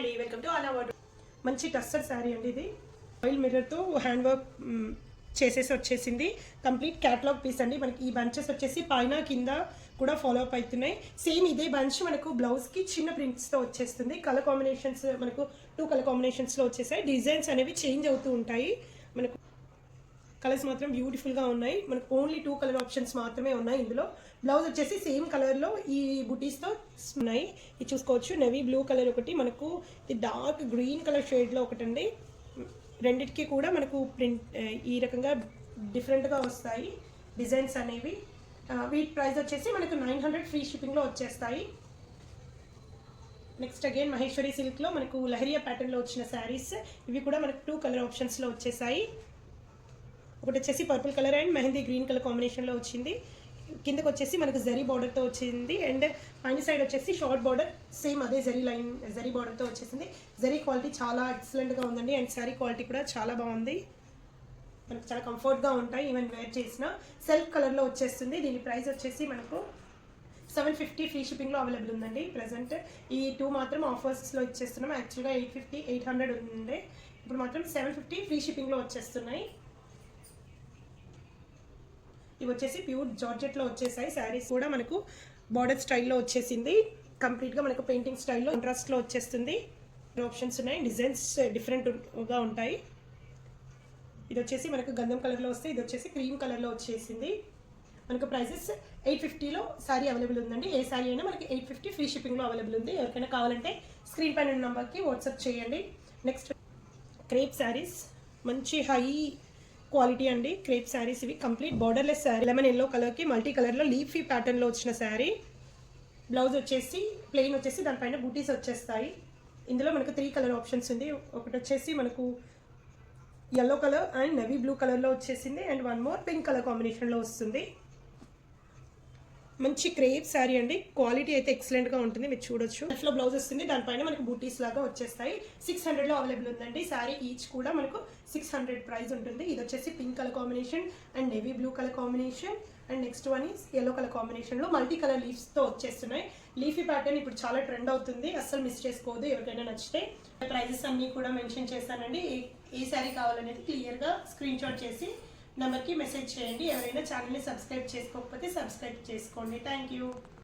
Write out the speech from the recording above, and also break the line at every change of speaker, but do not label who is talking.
అండి, welcome to అలా water. మంచి టస్సర్ శారీ అండి ఇది. ఆయిల్ మిర్రర్తో హ్యాండ్ వర్క్ చేసేసి వచ్చేసింది. కంప్లీట్ క్యాటలాగ్ పీస్ అండి. మనకి ఈ బంచెస్ వచ్చేసి పైన కింద కూడా ఫాలో అప్ అవుతున్నాయి. సేమ్ ఇదే బంచ్ మనకు బ్లౌజ్కి చిన్న ప్రింట్స్తో వచ్చేస్తుంది. కలర్ కాంబినేషన్స్ మనకు 2 కలర్ కాంబినేషన్స్లో వచ్చేసాయి. డిజైన్స్ అనేవి చేంజ్ అవుతూ ఉంటాయి. మనకు కలర్స్ మాత్రం బ్యూటిఫుల్గా ఉన్నాయి. మనకు ఓన్లీ 2 కలర్ ఆప్షన్స్ మాత్రమే ఉన్నాయి ఇందులో. బ్లౌజ్ వచ్చేసి సేమ్ కలర్లో ఈ బుటీస్తో ఉన్నాయి. ఇది చూసుకోవచ్చు. నెవీ బ్లూ కలర్ ఒకటి, మనకు ఇది డార్క్ గ్రీన్ కలర్ షేడ్లో ఒకటి అండి. రెండిటికి కూడా మనకు ప్రింట్ ఈ రకంగా డిఫరెంట్గా వస్తాయి డిజైన్స్ అనేవి. వీటి ప్రైస్ వచ్చేసి మనకు 900 ఫ్రీ షిప్పింగ్లో వచ్చేస్తాయి. నెక్స్ట్ అగైన్ మహేశ్వరి సిల్క్లో మనకు లహరియా ప్యాటర్న్లో వచ్చిన శారీస్. ఇవి కూడా మనకు 2 కలర్ ఆప్షన్స్లో వచ్చేసాయి. ఒకటి వచ్చేసి purple colour and mehndi green colour కాంబినేషన్లో వచ్చింది. కిందకు వచ్చేసి మనకు జరీ బార్డర్తో వచ్చింది. అండ్ పైన సైడ్ వచ్చేసి షార్ట్ బార్డర్ సేమ్ అదే జరీ బార్డర్తో వచ్చేసింది. జరీ క్వాలిటీ చాలా ఎక్సలెంట్గా ఉందండి. అండ్ శారీ క్వాలిటీ కూడా చాలా బాగుంది. మనకు చాలా కంఫర్ట్గా ఉంటాయి. ఈవెన్ వేర్ చేసిన సెల్ఫ్ కలర్లో వచ్చేస్తుంది. దీని ప్రైస్ వచ్చేసి మనకు 750 ఫ్రీ షిప్పింగ్లో అవైలబుల్ ఉందండి. ప్రజెంట్ ఈ 2 మాత్రం ఆఫర్స్లో ఇచ్చేస్తున్నాం. యాక్చువల్గా 850, 800 ఉండే, ఇప్పుడు మాత్రం 750 ఫ్రీ షిప్పింగ్లో వచ్చేస్తున్నాయి. ఇవి వచ్చేసి ప్యూర్ జార్జెట్లో వచ్చేసాయి. శారీస్ కూడా మనకు బార్డర్ స్టైల్లో వచ్చేసింది. కంప్లీట్గా మనకు పెయింటింగ్ స్టైల్లో ఇంట్రెస్ట్లో వచ్చేస్తుంది. ఆప్షన్స్ ఉన్నాయి. డిజైన్స్ డిఫరెంట్గా ఉంటాయి. ఇది వచ్చేసి మనకు గంధం కలర్లో వస్తే, ఇది వచ్చేసి క్రీమ్ కలర్లో వచ్చేసింది. మనకు ప్రైసెస్ 850లో శారీ అవైలబుల్ ఉందండి. ఏ శారీ అయినా మనకి 850 ఫ్రీ షిప్పింగ్లో అవైలబుల్ ఉంది. ఎవరికైనా కావాలంటే స్క్రీన్ పైన ఉన్న నెంబర్కి వాట్సాప్ చేయండి. నెక్స్ట్ క్రేప్ శారీస్, మంచి హై క్వాలిటీ అండి. క్రేప్ శారీస్ ఇవి complete borderless sari. Lemon yellow కలర్కి మల్టీ కలర్లో లీఫీ ప్యాటర్న్లో వచ్చిన శారీ. బ్లౌజ్ వచ్చేసి ప్లెయిన్ వచ్చేసి దానిపైన బూటీస్ వచ్చేస్తాయి. ఇందులో మనకు 3 కలర్ ఆప్షన్స్ ఉంది. ఒకటి వచ్చేసి మనకు yellow colour and navy blue కలర్లో వచ్చేసింది. అండ్ 1 మోర్ పింక్ కలర్ కాంబినేషన్లో వస్తుంది. మంచి క్రేప్ శారీ అండి. క్వాలిటీ అయితే ఎక్సలెంట్గా ఉంటుంది. మీరు చూడొచ్చు. లో బ్లౌజ్ వస్తుంది, దానిపైన మనకు బూటీస్ లాగా వచ్చేస్తాయి. 600లో అవైలబుల్ ఉందండి. శారీ ఈచ్ కూడా మనకు 600 ప్రైస్ ఉంటుంది. ఇది వచ్చేసి pink colour combination and navy blue colour combination. And next one is yellow colour కాంబినేషన్లో మల్టీ కలర్ లీవ్స్తో వచ్చేస్తున్నాయి. లీఫీ ప్యాటర్న్ ఇప్పుడు చాలా ట్రెండ్ అవుతుంది. అస్సలు మిస్ చేసుకోవద్దు ఎవరికైనా నచ్చితే. ప్రైజెస్ అన్నీ కూడా మెన్షన్ చేస్తానండి. ఏ శారీ కావాలనేది క్లియర్గా స్క్రీన్ షాట్ చేసి నెంబర్కి మెసేజ్ చేయండి. ఎవరైనా ఛానల్ని సబ్స్క్రైబ్ చేసుకోకపోతే సబ్స్క్రైబ్ చేసుకోండి. Thank you.